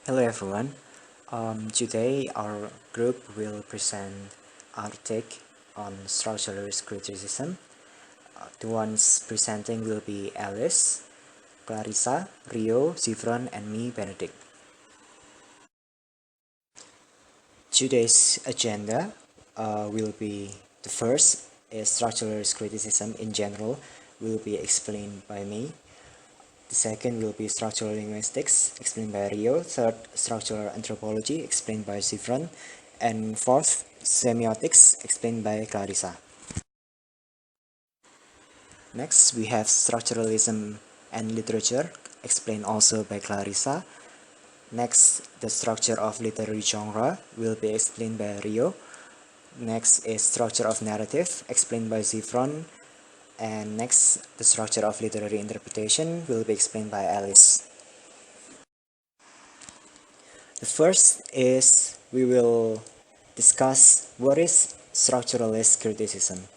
Hello everyone. Today our group will present our take on structuralist criticism. The ones presenting will be Alice, Clarissa, Rio, Zifron, and me, Benedict. Today's agenda will be the first is structuralist criticism in general will be explained by me. The second will be structural linguistics, explained by Rio. Third, structural anthropology, explained by Zifran. And fourth, semiotics, explained by Clarissa. Next, we have structuralism and literature, explained also by Clarissa. Next, the structure of literary genre will be explained by Rio. Next is structure of narrative, explained by Zifron. And next, the structure of literary interpretation will be explained by Alice. The first is we will discuss what is structuralist criticism.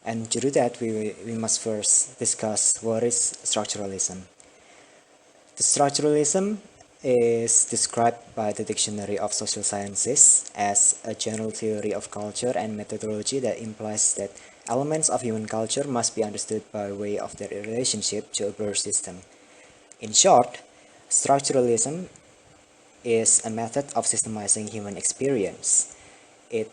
And to do that, we must first discuss what is structuralism. The structuralism is described by the Dictionary of Social Sciences as a general theory of culture and methodology that implies that elements of human culture must be understood by way of their relationship to a birth system. In short, structuralism is a method of systemizing human experience. It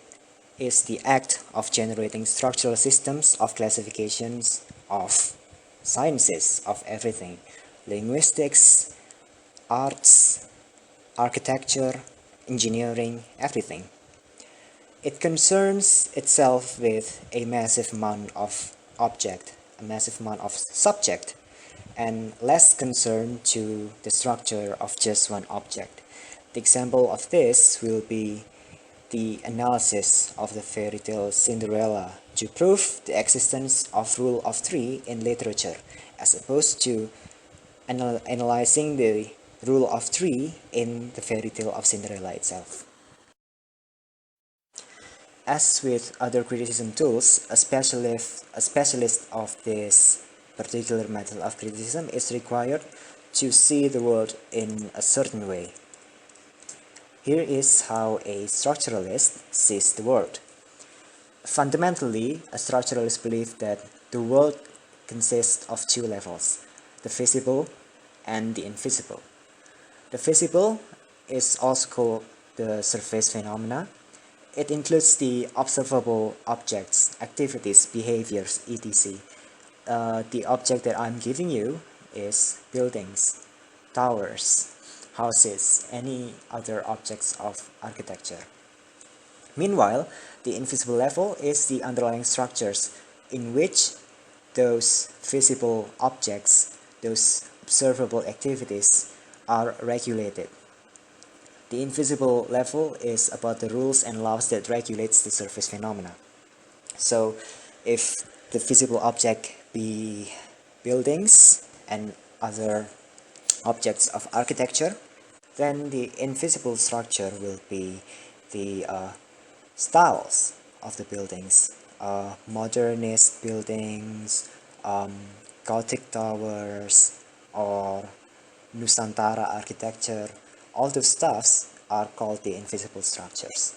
is the act of generating structural systems of classifications of sciences of everything, linguistics, arts, architecture, engineering, everything. It concerns itself with a massive amount of object, a massive amount of subject, and less concerned to the structure of just one object. The example of this will be the analysis of the fairy tale Cinderella to prove the existence of rule of three in literature, as opposed to analyzing the rule of three in the fairy tale of Cinderella itself. As with other criticism tools, a specialist of this particular method of criticism is required to see the world in a certain way. Here is how a structuralist sees the world. Fundamentally, a structuralist believes that the world consists of two levels, the visible and the invisible. The visible is also called the surface phenomena. It includes the observable objects, activities, behaviors, etc. The object that I'm giving you is buildings, towers, houses, any other objects of architecture. Meanwhile, the invisible level is the underlying structures in which those visible objects, those observable activities are regulated. The invisible level is about the rules and laws that regulates the surface phenomena. So if the visible object be buildings and other objects of architecture, then the invisible structure will be the styles of the buildings, modernist buildings, Gothic towers, or Nusantara architecture. All those stuffs are called the invisible structures.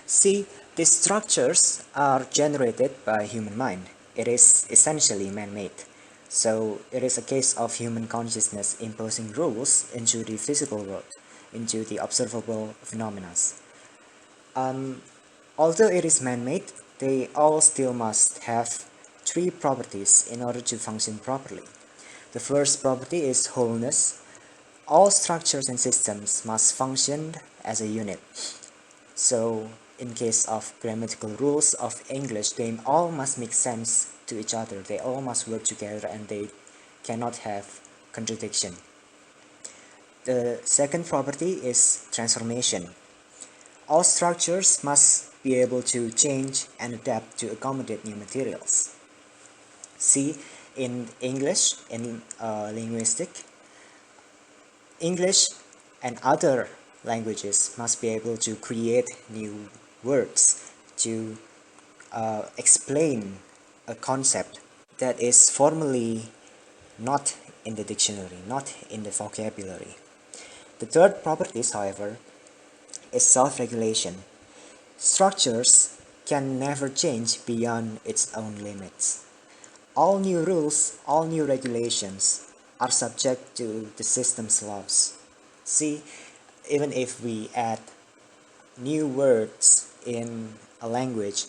See, these structures are generated by human mind. It is essentially man-made. So it is a case of human consciousness imposing rules into the visible world, into the observable phenomena. Although it is man-made, they all still must have three properties in order to function properly. The first property is wholeness. All structures and systems must function as a unit. So, in case of grammatical rules of English, they all must make sense to each other. They all must work together and they cannot have contradiction. The second property is transformation. All structures must be able to change and adapt to accommodate new materials. See, in English, in English and other languages must be able to create new words to explain a concept that is formally not in the dictionary, not in the vocabulary. The third property, however, is self-regulation. Structures can never change beyond its own limits. All new rules, all new regulations are subject to the system's laws. See, even if we add new words in a language,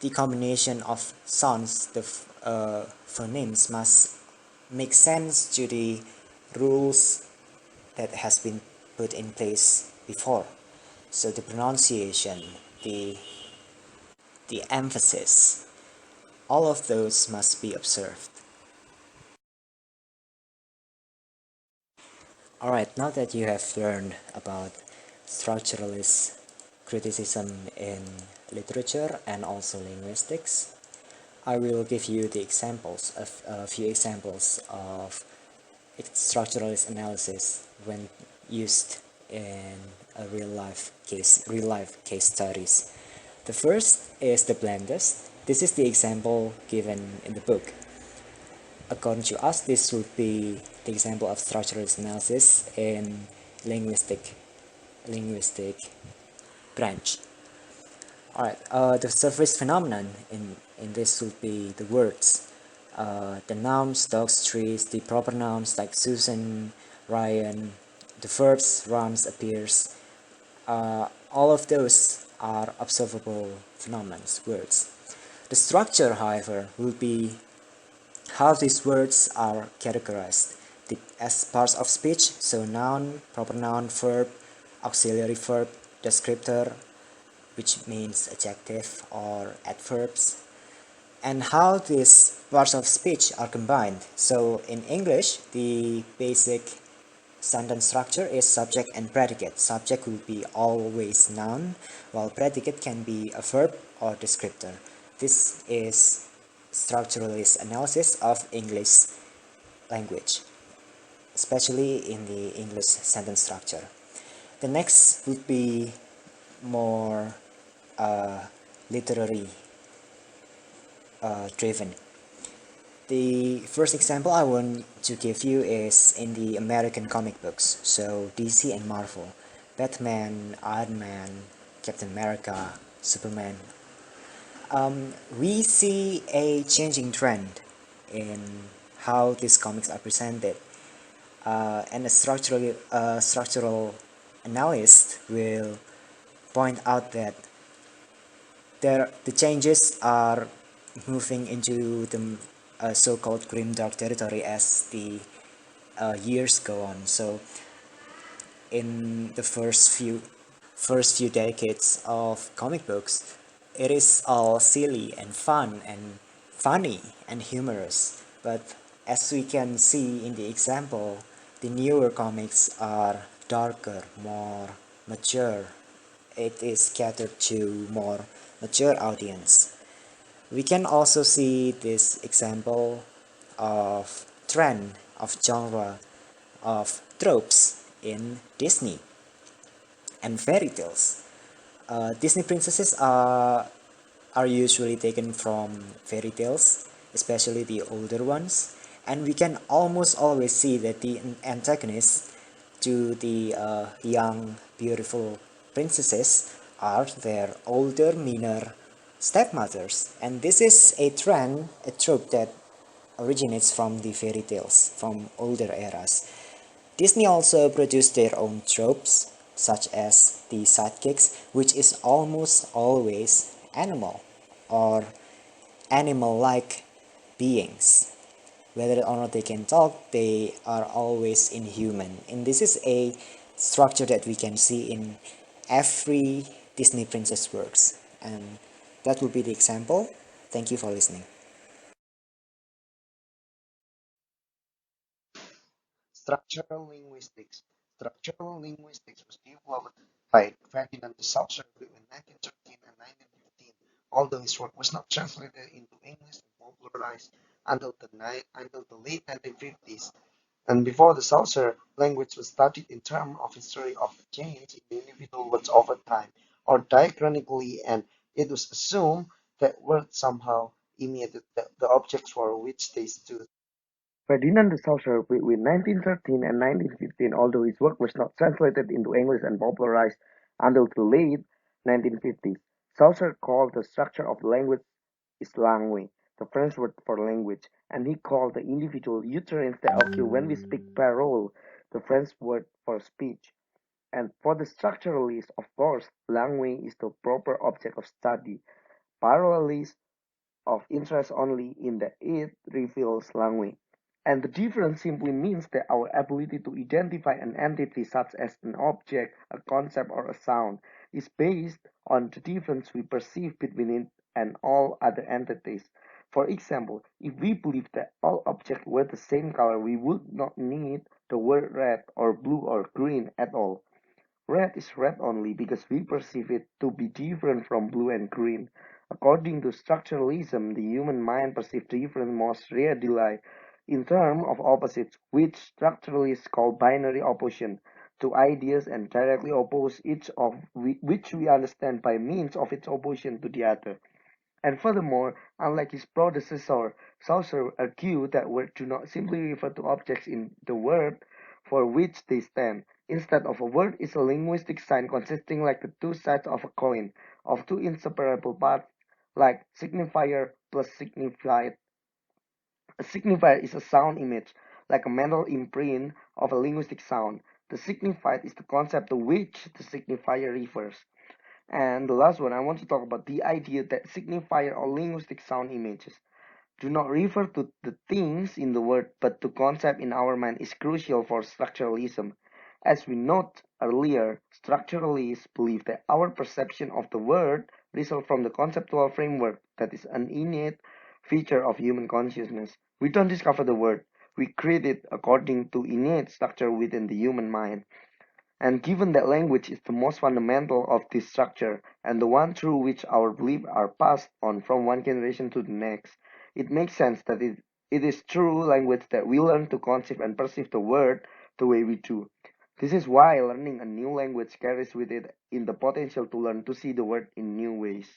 the combination of sounds, the phonemes must make sense to the rules that has been put in place before. So the pronunciation, the the emphasis, all of those must be observed. Alright, now that you have learned about structuralist criticism in literature and also linguistics, I will give you the examples of a few examples of structuralist analysis when used in a real life case studies. The first is the blenders. This is the example given in the book. According to us, this would be the example of structuralist analysis in linguistic branch. Alright, the surface phenomenon in this would be the words. The nouns, dogs, trees, the proper nouns like Susan, Ryan, the verbs, runs, appears. All of those are observable phenomena, words. The structure, however, will be how these words are categorized as parts of speech, so noun, proper noun, verb, auxiliary verb, descriptor, which means adjective or adverbs, and how these parts of speech are combined. So in English, the basic sentence structure is subject and predicate. Subject will be always noun, while predicate can be a verb or descriptor. This is structuralist analysis of English language, especially in the English sentence structure. The next would be more uh, literary driven. The first example I want to give you is in the American comic books, so DC and Marvel, Batman, Iron Man, Captain America, Superman. We see a changing trend in how these comics are presented, and a structural analyst will point out that the changes are moving into the so-called grim dark territory as the years go on. So in the first few decades of comic books, it is all silly and fun and funny and humorous. But as we can see in the example, the newer comics are darker, more mature. It is catered to more mature audience. We can also see this example of trend of genre of tropes in Disney and fairy tales. Disney princesses are usually taken from fairy tales, especially the older ones, and we can almost always see that the antagonists to the young, beautiful princesses are their older, meaner stepmothers. And this is a trend, a trope that originates from the fairy tales from older eras. Disney also produced their own tropes, such as the sidekicks, which is almost always animal or animal-like beings. Whether or not they can talk, they are always inhuman. And this is a structure that we can see in every Disney princess works. And that would be the example. Thank you for listening. Structural linguistics. Structural linguistics was developed by Ferdinand de Saussure between 1913 and 1915, although his work was not translated into English and popularized until the late 1950s. And before the Saussure, language was studied in terms of history of change in the individual words over time, or diachronically, and it was assumed that words somehow imitated the objects for which they stood. Ferdinand de Saussure, between 1913 and 1915, although his work was not translated into English and popularized until the late 1950s, Saussure called the structure of language is langue, the French word for language, and he called the individual utterance that occur when we speak parole, the French word for speech. And for the structuralist, of course, langue is the proper object of study. Parallelist of interest only in that it reveals language. And the difference simply means that our ability to identify an entity such as an object, a concept, or a sound is based on the difference we perceive between it and all other entities. For example, if we believe that all objects were the same color, we would not need the word red or blue or green at all. Red is red only because we perceive it to be different from blue and green. According to structuralism, the human mind perceives different most readily in terms of opposites, which structuralists call binary opposition, to ideas and directly oppose each of which we understand by means of its opposition to the other. And furthermore, unlike his predecessor, Saussure argued that words do not simply refer to objects in the word for which they stand. Instead of a word is a linguistic sign consisting like the two sides of a coin, of two inseparable parts, like signifier plus signified. A signifier is a sound image, like a mental imprint of a linguistic sound. The signified is the concept to which the signifier refers. And the last one, I want to talk about the idea that signifier or linguistic sound images do not refer to the things in the word but to concept in our mind is crucial for structuralism. As we noted earlier, structuralists believe that our perception of the word results from the conceptual framework that is an innate feature of human consciousness. We don't discover the word, we create it according to innate structure within the human mind. And given that language is the most fundamental of this structure and the one through which our beliefs are passed on from one generation to the next, it makes sense that it is through language that we learn to conceive and perceive the world the way we do. This is why learning a new language carries with it in the potential to learn to see the world in new ways.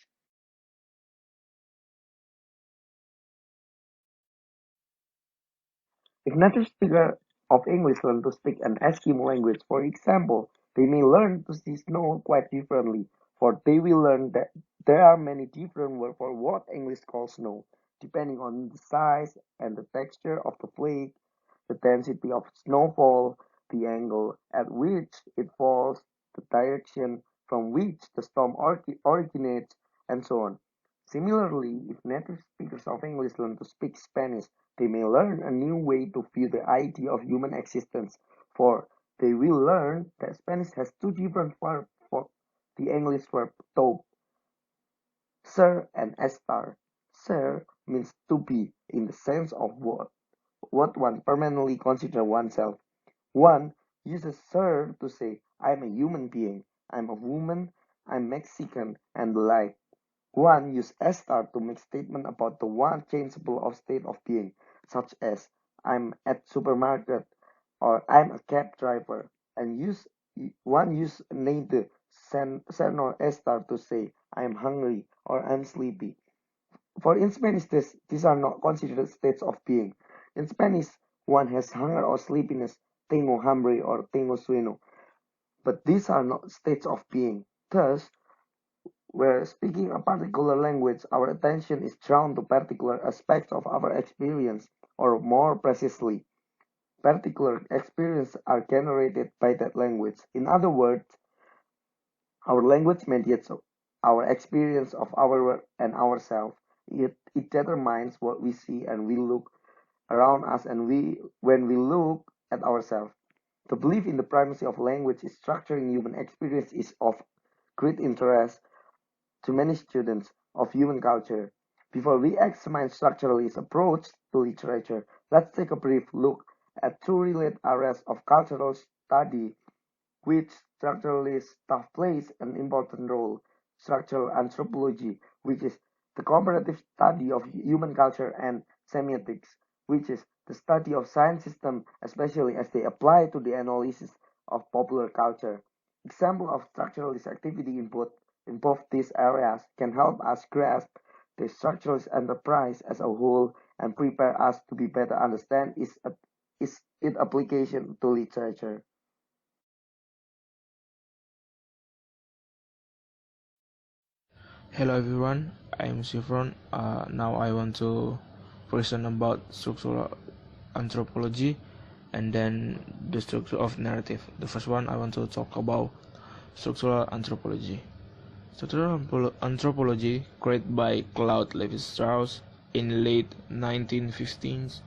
If native speakers of English learn to speak an Eskimo language, for example, they may learn to see snow quite differently, for they will learn that there are many different words for what English calls snow, depending on the size and the texture of the flake, the density of snowfall, the angle at which it falls, the direction from which the storm originates, and so on. Similarly, if native speakers of English learn to speak Spanish, they may learn a new way to view the idea of human existence, for they will learn that Spanish has two different verbs for the English verb to, ser and estar. Ser means to be in the sense of what one permanently considers oneself. One uses ser to say, I'm a human being, I'm a woman, I'm Mexican, and the like. One use estar to make statement about the one changeable of state of being, such as I'm at supermarket or I'm a cab driver, and one use neither sen or estar to say I'm hungry or I'm sleepy. For in Spanish, these are not considered states of being. In Spanish, one has hunger or sleepiness, tengo hambre or tengo sueño, but these are not states of being. Thus, where speaking a particular language, our attention is drawn to particular aspects of our experience, or more precisely, particular experiences are generated by that language. In other words, our language mediates our experience of our world and ourselves. It determines what we see and we look around us and when we look at ourselves. The belief in the primacy of language is structuring human experience is of great interest to many students of human culture. Before we examine structuralist approach to literature, let's take a brief look at two related areas of cultural study which structuralist stuff plays an important role. Structural anthropology, which is the comparative study of human culture, and semiotics, which is the study of science systems, especially as they apply to the analysis of popular culture. Example of structuralist activity in both these areas can help us grasp the structuralist enterprise as a whole and prepare us to be better understand its application to literature. Hello everyone, I'm Sifron. Now I want to present about structural anthropology and then the structure of narrative. The first one I want to talk about structural anthropology. Anthropology, created by Claude Lévi-Strauss in late 1915s,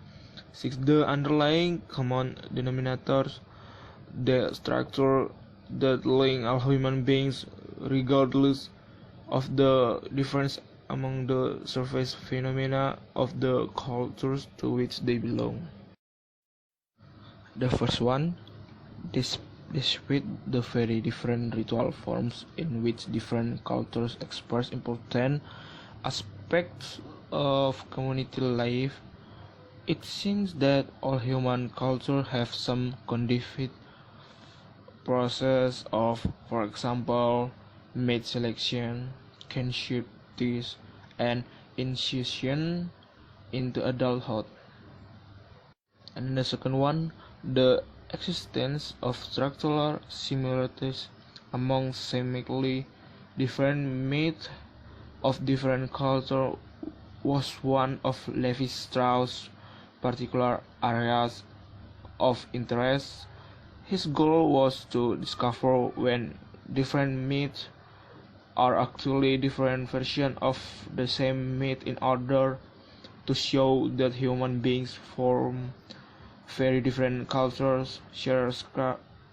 seeks the underlying common denominators, the structure that link all human beings regardless of the difference among the surface phenomena of the cultures to which they belong. The first one, despite the very different ritual forms in which different cultures express important aspects of community life, it seems that all human cultures have some codified process of, for example, mate selection, kinship ties, and initiation into adulthood. And the second one, the existence of structural similarities among seemingly different myths of different cultures was one of Levi-Strauss' particular areas of interest. His goal was to discover when different myths are actually different versions of the same myth in order to show that human beings from very different cultures share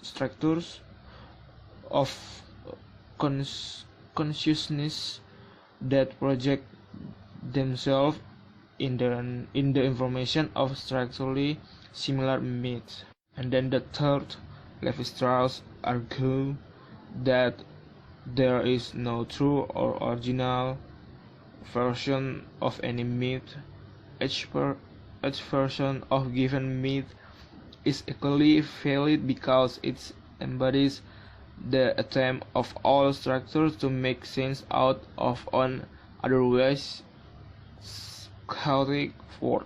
structures of consciousness that project themselves in the information of structurally similar myths. And then the third, Levi-Strauss argued that there is no true or original version of any myth. Each version of given myth is equally valid because it embodies the attempt of all structures to make sense out of an otherwise chaotic world.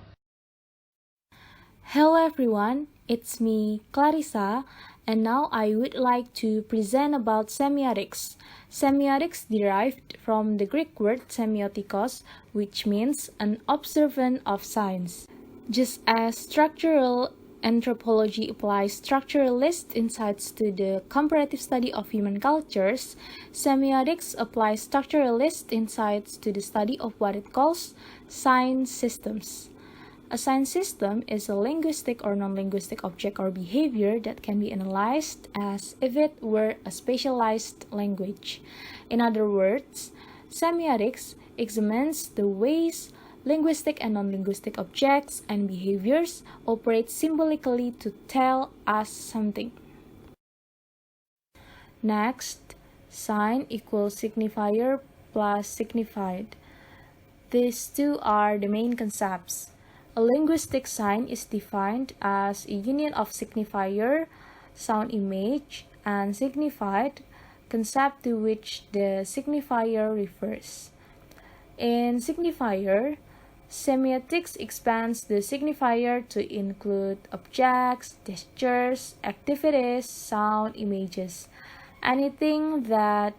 Hello everyone, it's me, Clarissa, and now I would like to present about semiotics. Semiotics derived from the Greek word semiotikos, which means an observant of science. Just as structural anthropology applies structuralist insights to the comparative study of human cultures, semiotics applies structuralist insights to the study of what it calls science systems. A science system is a linguistic or non-linguistic object or behavior that can be analyzed as if it were a specialized language. In other words, semiotics examines the ways linguistic and non-linguistic objects and behaviors operate symbolically to tell us something. Next, sign equals signifier plus signified. These two are the main concepts. A linguistic sign is defined as a union of signifier, sound image, and signified, concept to which the signifier refers. In signifier, semiotics expands the signifier to include objects, gestures, activities, sound, images, anything that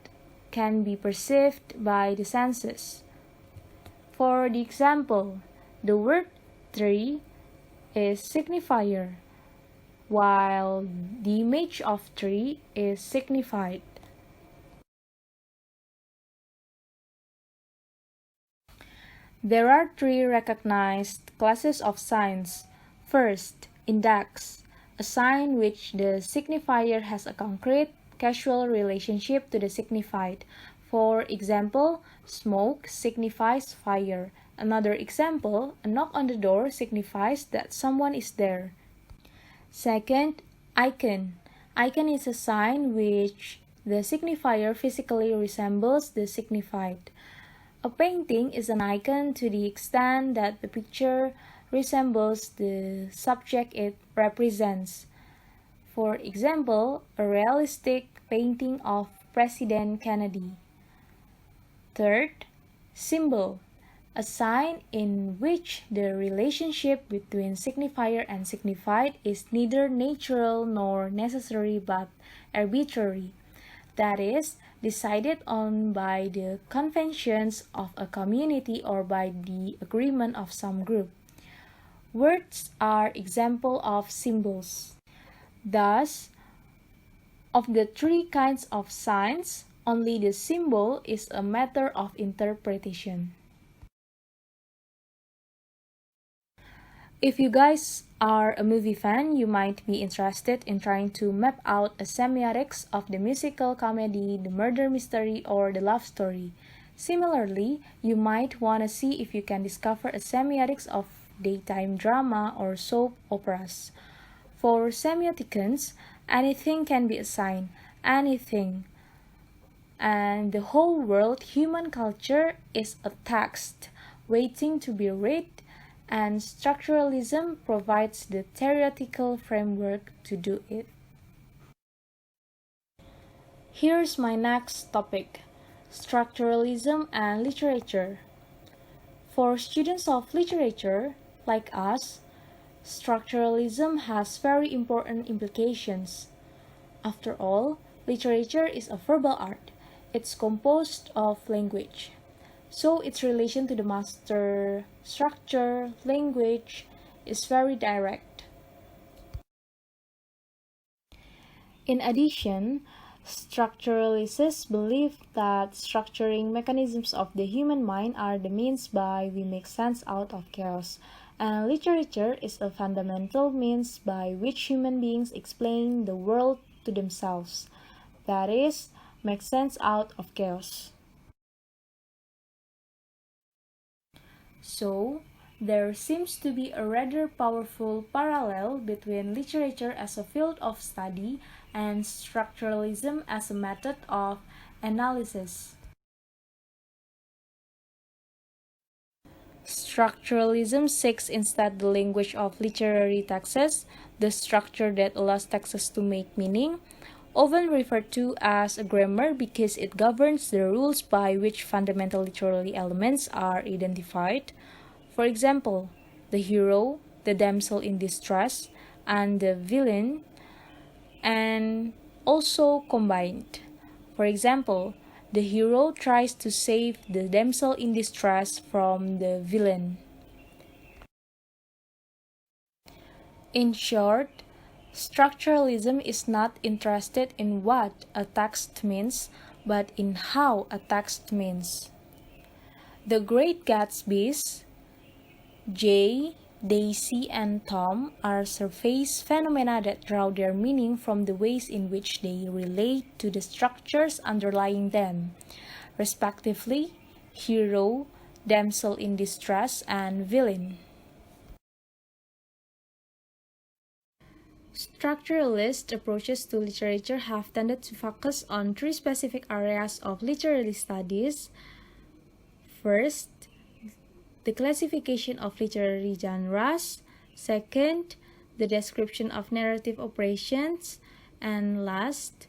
can be perceived by the senses. For the example, the word tree is signifier, while the image of tree is signified. There are three recognized classes of signs. First, index, a sign which the signifier has a concrete, causal relationship to the signified. For example, smoke signifies fire. Another example, a knock on the door signifies that someone is there. Second, icon. Icon is a sign which the signifier physically resembles the signified. A painting is an icon to the extent that the picture resembles the subject it represents. For example, a realistic painting of President Kennedy. Third, symbol. a sign in which the relationship between signifier and signified is neither natural nor necessary but arbitrary, that is, decided on by the conventions of a community or by the agreement of some group. Words are example of symbols. Thus, of the three kinds of signs, only the symbol is a matter of interpretation. If you guys are a movie fan, you might be interested in trying to map out a semiotics of the musical comedy, the murder mystery, or the love story. Similarly, you might want to see if you can discover a semiotics of daytime drama or soap operas. For semioticians, anything can be a sign, anything. And the whole world, human culture, is a text waiting to be read, and structuralism provides the theoretical framework to do it. Here's my next topic: structuralism and literature. For students of literature, like us, structuralism has very important implications. After all, literature is a verbal art. It's composed of language. So its relation to the master structure, language, is very direct. In addition, structuralists believe that structuring mechanisms of the human mind are the means by we make sense out of chaos, and literature is a fundamental means by which human beings explain the world to themselves, that is, make sense out of chaos. So, there seems to be a rather powerful parallel between literature as a field of study and structuralism as a method of analysis. Structuralism seeks instead the language of literary texts, the structure that allows texts to make meaning, often referred to as a grammar because it governs the rules by which fundamental literary elements are identified. For example, the hero, the damsel in distress, and the villain, and also combined. For example, the hero tries to save the damsel in distress from the villain. In short, structuralism is not interested in what a text means, but in how a text means. The Great Gatsby's Jay, Daisy, and Tom are surface phenomena that draw their meaning from the ways in which they relate to the structures underlying them, respectively, hero, damsel in distress, and villain. Structuralist approaches to literature have tended to focus on three specific areas of literary studies. First, the classification of literary genres. Second, the description of narrative operations. And last,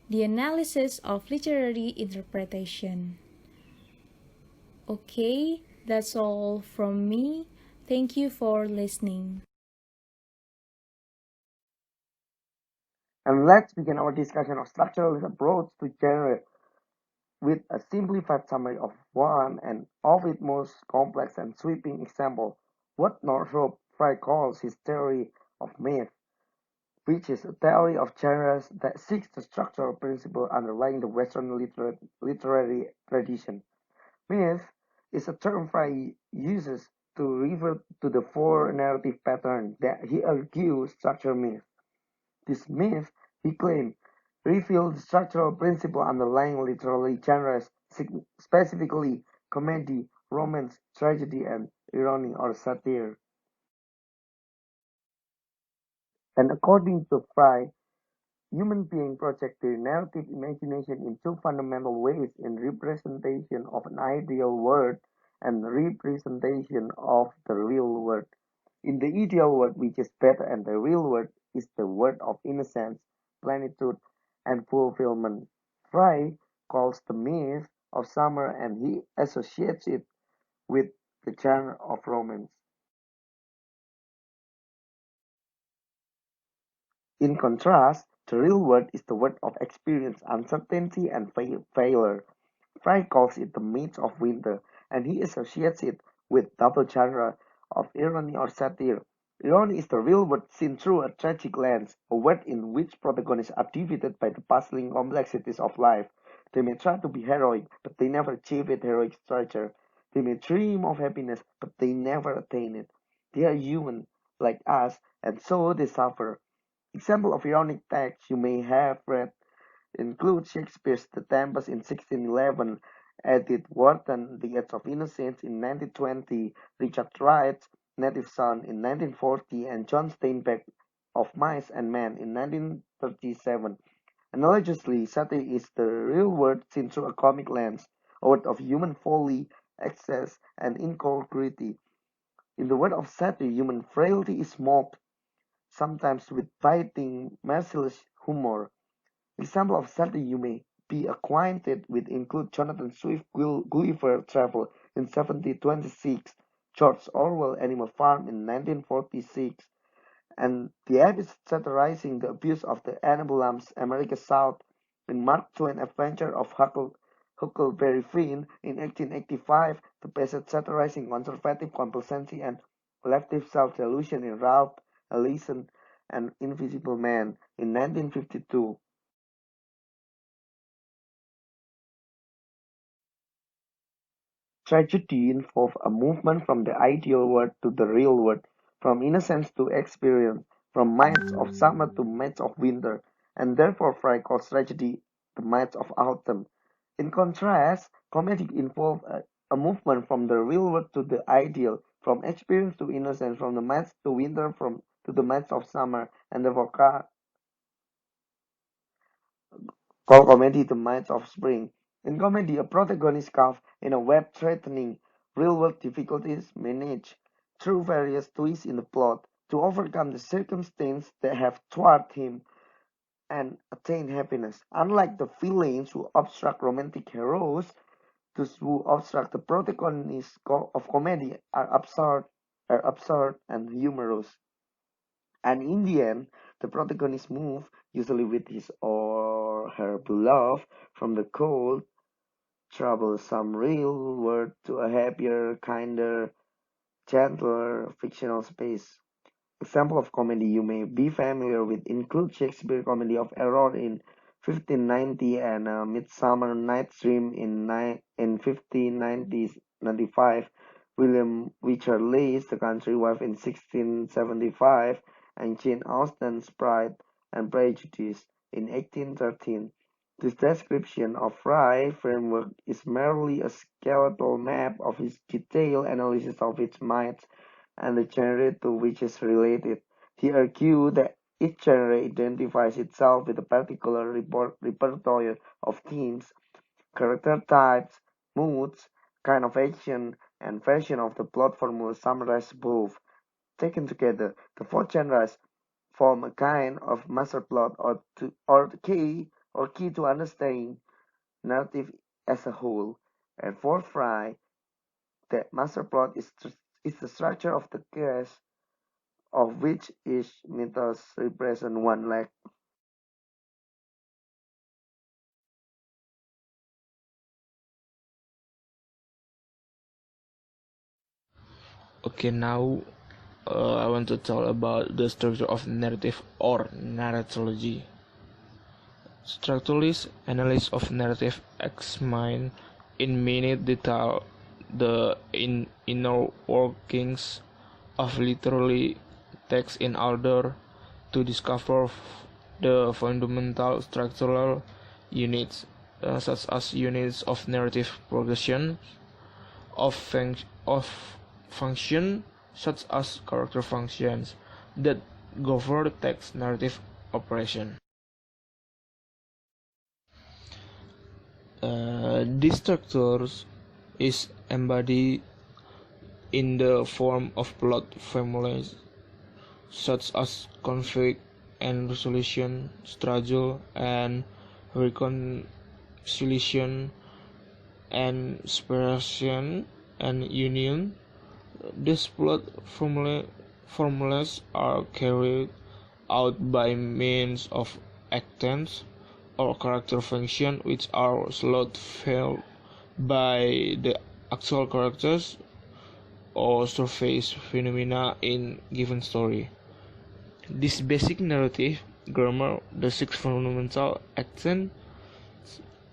the analysis of literary interpretation. Okay, that's all from me. Thank you for listening. And let's begin our discussion of structuralist approach to genre with a simplified summary of one and of its most complex and sweeping example, what Northrop Frye calls his theory of myth, which is a theory of genres that seeks the structural principle underlying the Western literary tradition. Myth is a term Frye uses to refer to the four narrative patterns that he argues structure myth. This myth, he claimed, revealed the structural principle underlying literary genres, specifically comedy, romance, tragedy, and irony or satire. And according to Fry, human beings project their narrative imagination in two fundamental ways in representation of an ideal world and representation of the real world. In the ideal world, which is better, and the real world is the world of innocence, plenitude, and fulfillment. Fry calls the myth of summer and he associates it with the genre of romance. In contrast, the real world is the world of experience, uncertainty, and failure. Fry calls it the midst of winter, and he associates it with double genre of irony or satire. Irony is the real world seen through a tragic lens, a world in which protagonists are defeated by the puzzling complexities of life. They may try to be heroic, but they never achieve it heroic stature. They may dream of happiness, but they never attain it. They are human, like us, and so they suffer. Example of ironic text you may have read include Shakespeare's The Tempest in 1611, Edith Wharton, The Age of Innocence in 1920, Richard Wright's Native Son in 1940, and John Steinbeck of Mice and Men in 1937. Analogously, satire is the real world seen through a comic lens, a world of human folly, excess, and incongruity. In the world of satire, human frailty is mocked, sometimes with biting, merciless humor. Examples of satire you may be acquainted with include Jonathan Swift's Gulliver Travel in 1726, George Orwell's Animal Farm in 1946, and the episode satirizing the abuse of the Antebellum's America South in Mark Twain's Adventure of Huckleberry Finn in 1885, the passage satirizing conservative complacency and collective self-delusion in Ralph Ellison and Invisible Man in 1952. Tragedy involves a movement from the ideal world to the real world, from innocence to experience, from mites of summer to mites of winter, and therefore Fry calls tragedy the mites of autumn. In contrast, comedy involves a movement from the real world to the ideal, from experience to innocence, from the mites to winter, from to the mites of summer, and therefore call comedy the mites of spring. In comedy, a protagonist caught in a web threatening real-world difficulties managed through various twists in the plot to overcome the circumstances that have thwarted him and attain happiness. Unlike the villains who obstruct romantic heroes, those who obstruct the protagonists of comedy are absurd and humorous. And in the end, the protagonist moves, usually with his or her beloved, from the cold, troublesome real world to a happier, kinder, gentler fictional space. Example of comedy you may be familiar with include Shakespeare's comedy of error in 1590 and Midsummer Night's Dream in 1595, William Richard Lee's The Country Wife in 1675, and Jane Austen's Pride and Prejudice in 1813. This description of Fry framework is merely a skeletal map of his detailed analysis of its might and the genre to which is related. He argued that each genre identifies itself with a particular repertoire of themes, character types, moods, kind of action, and version of the plot formula summarized above. Taken together, the four genres form a kind of master plot or key to understanding narrative as a whole. And for Fry, the master plot is the structure of the cast of which each mythos represents one leg. Okay, now I want to talk about the structure of narrative or narratology. Structuralist analysis of narrative examine in minute detail the inner workings of literary text in order to discover the fundamental structural units, such as units of narrative progression, of function, such as character functions, that govern text narrative operation. These structures is embodied in the form of plot formulas such as conflict and resolution, struggle and reconciliation, and separation and union, These plot formulas are carried out by means of actants or character functions which are slowed felt by the actual characters or surface phenomena in given story. This basic narrative grammar, the six fundamental accents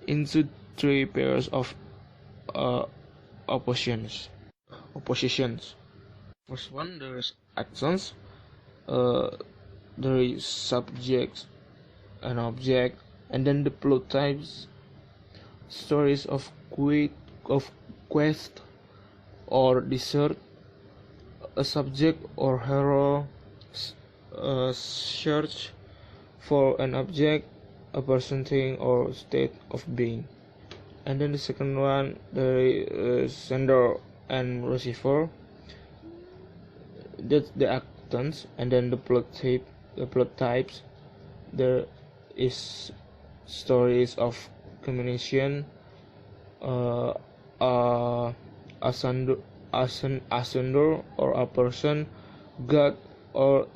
into three pairs of uh, oppositions. Oppositions. First one, there is actions. Uh, there is subject and object, and then the plot types. Stories of quest or desert. A subject or hero search for an object, a person, thing, or state of being. And then the second one, there is sender and receiver. That's the actants. And then the plot types. There is stories of communication, uh, a sender or a person, God or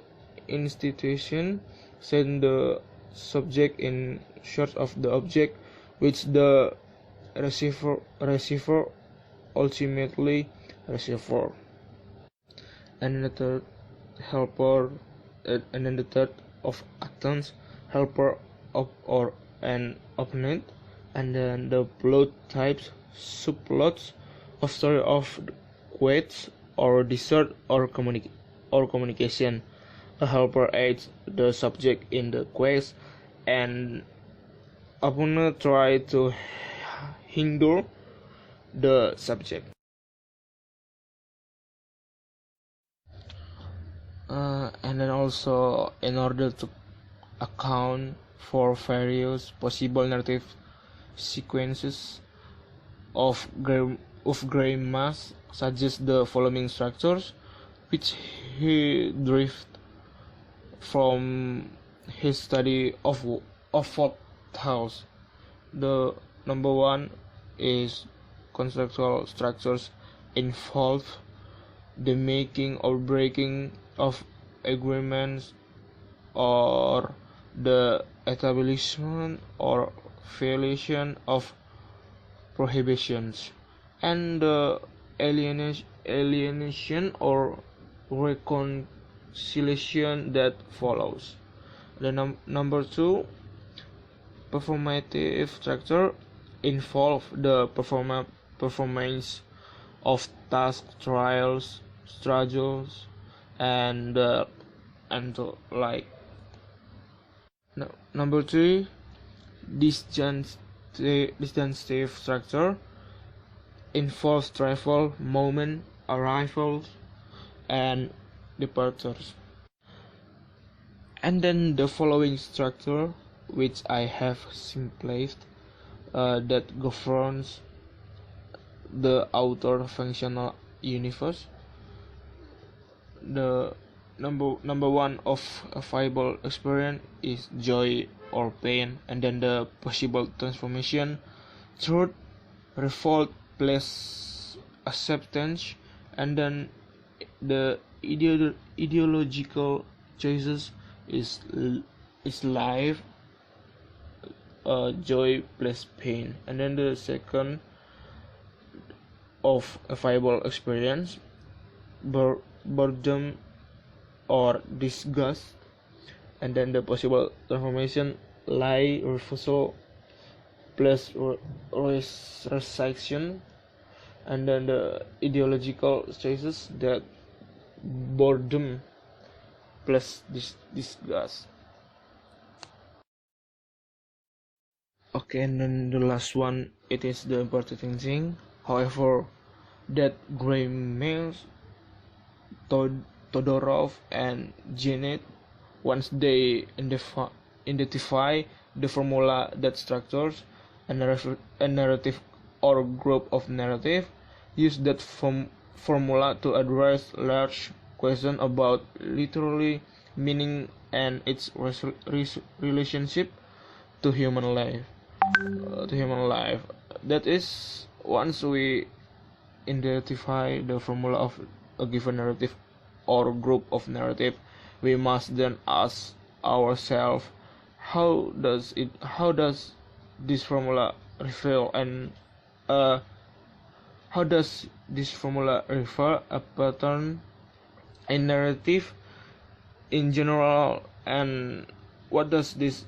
institution, send the subject in search of the object which the receiver ultimately receiver. And the third helper, and then the third of actants, helper of or an opponent. And then the plot types, subplots of story of quest or desert or communication. A helper aids the subject in the quest, and opponent try to hinder the subject. And then also, in order to account for various possible narrative sequences of gray mass, suggest the following structures, which he derived from his study of folk tales. The number one is conceptual structures involve the making or breaking of agreements or the establishment or violation of prohibitions, and the alienation or reconciliation that follows. The number two, performative structure, involve the performance of task, trials, struggles, and like. Number three, distantive structure, involves travel, moment, arrivals, and departures. And then the following structure, which I have simplified, that governs the outer functional universe. The number one of a viable experience is joy or pain, and then the possible transformation, truth, revolt, plus acceptance, and then the ideological choices is life, joy plus pain. And then the second of a viable experience, boredom or disgust, and then the possible transformation, lie, refusal plus restriction, and then the ideological choices, that boredom plus disgust. Okay, and then the last one, it is the important thing. However, that gray males, Todorov and Janet, once they identify the formula that structures a narrative or group of narrative, use that formula to address large questions about literary meaning and its relationship to human life. That is, once we identify the formula of a given narrative or group of narrative, we must then ask ourselves, how does this formula reveal and uh, how does this formula reveal a pattern in narrative in general, and what does this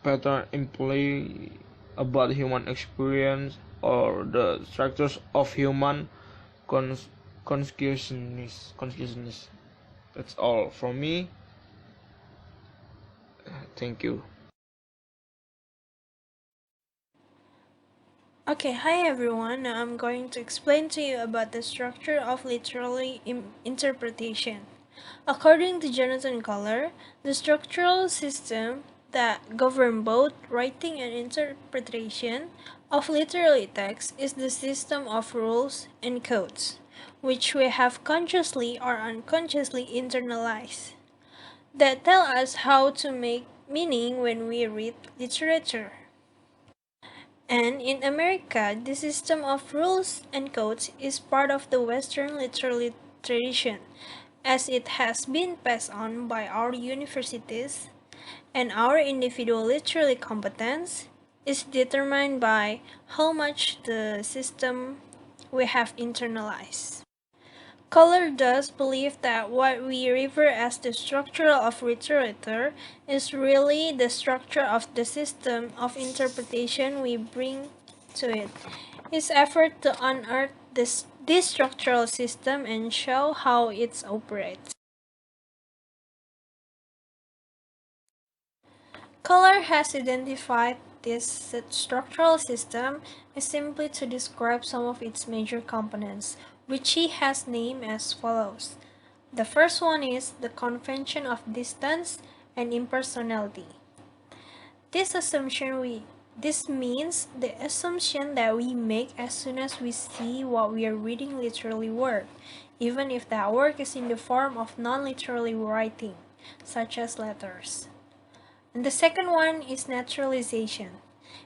pattern imply about human experience or the structures of human cons- consciousness. That's all from me. Thank you. Okay, hi everyone. Now I'm going to explain to you about the structure of literary interpretation. According to Jonathan Collar, the structural system that govern both writing and interpretation of literary text is the system of rules and codes, which we have consciously or unconsciously internalized, that tell us how to make meaning when we read literature. And in America, the system of rules and codes is part of the Western literary tradition, as it has been passed on by our universities, and our individual literary competence is determined by how much the system we have internalized. Color does believe that what we refer as the structure of literature is really the structure of the system of interpretation we bring to it. His effort to unearth this structural system and show how it operates. Color has identified this structural system as simply to describe some of its major components, which he has named as follows. The first one is the convention of distance and impersonality. This means the assumption that we make as soon as we see what we are reading literally work, even if that work is in the form of non-literally writing, such as letters. And the second one is naturalization.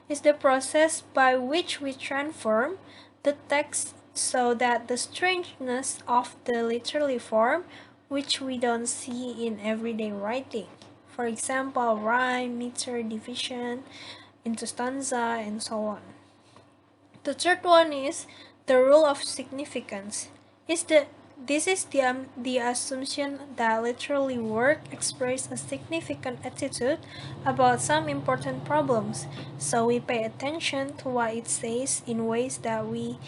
It's the process by which we transform the text so that the strangeness of the literary form, which we don't see in everyday writing. For example, rhyme, meter, division into stanza, and so on. The third one is the rule of significance. This is the assumption that literary work expresses a significant attitude about some important problems, so we pay attention to what it says in ways that we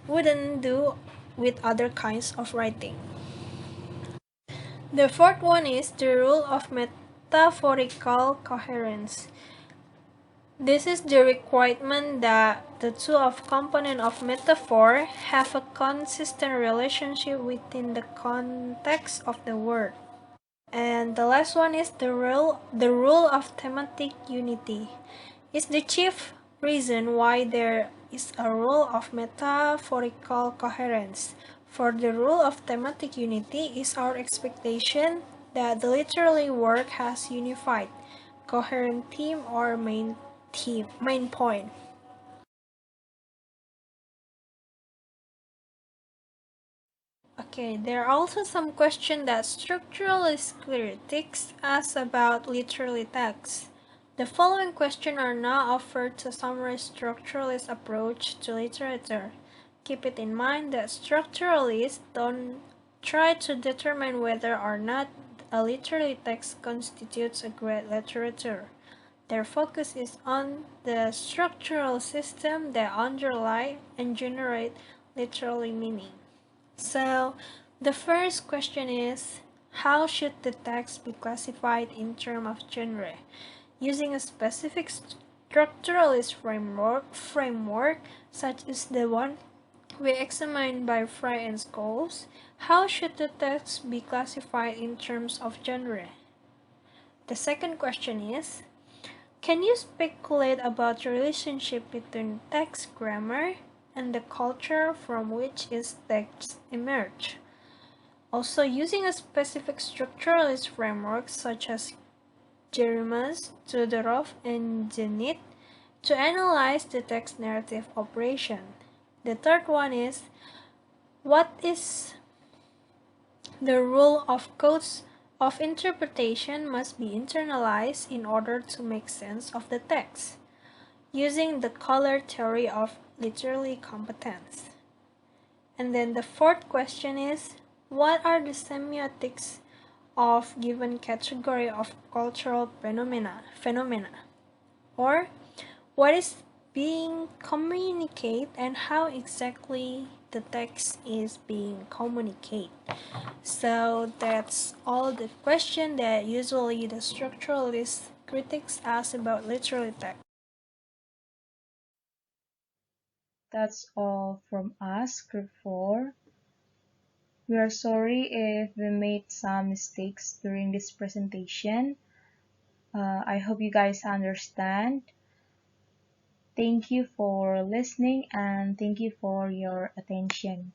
wouldn't do with other kinds of writing. The fourth one is the rule of metaphorical coherence. This is the requirement that the two of component of metaphor have a consistent relationship within the context of the word. And the last one is the rule of thematic unity. It's the chief reason why there is a rule of metaphorical coherence. For the rule of thematic unity is our expectation that the literary work has unified, coherent theme or main point. Okay, there are also some questions that structuralist critics ask about literary texts. The following questions are now offered to summarize structuralist approach to literature. Keep it in mind that structuralists don't try to determine whether or not a literary text constitutes a great literature. Their focus is on the structural system that underlie and generate literary meaning. So, the first question is, how should the text be classified in terms of genre? Using a specific structuralist framework such as the one we examined by Fry and Scholes, how should the text be classified in terms of genre? The second question is, can you speculate about the relationship between text grammar and the culture from which its texts emerge? Also, using a specific structuralist framework such as Jeremas, Todorov, and Zenit to analyze the text narrative operation. The third one is, what is The rule of codes of interpretation must be internalized in order to make sense of the text, using the color theory of literary competence. And then the fourth question is, what are the semiotics of given category of cultural phenomena? Or what is being communicated and how exactly the text is being communicated? So that's all the question that usually the structuralist critics ask about literary text. That's all from us, Group 4. We are sorry if we made some mistakes during this presentation. I hope you guys understand. Thank you for listening and thank you for your attention.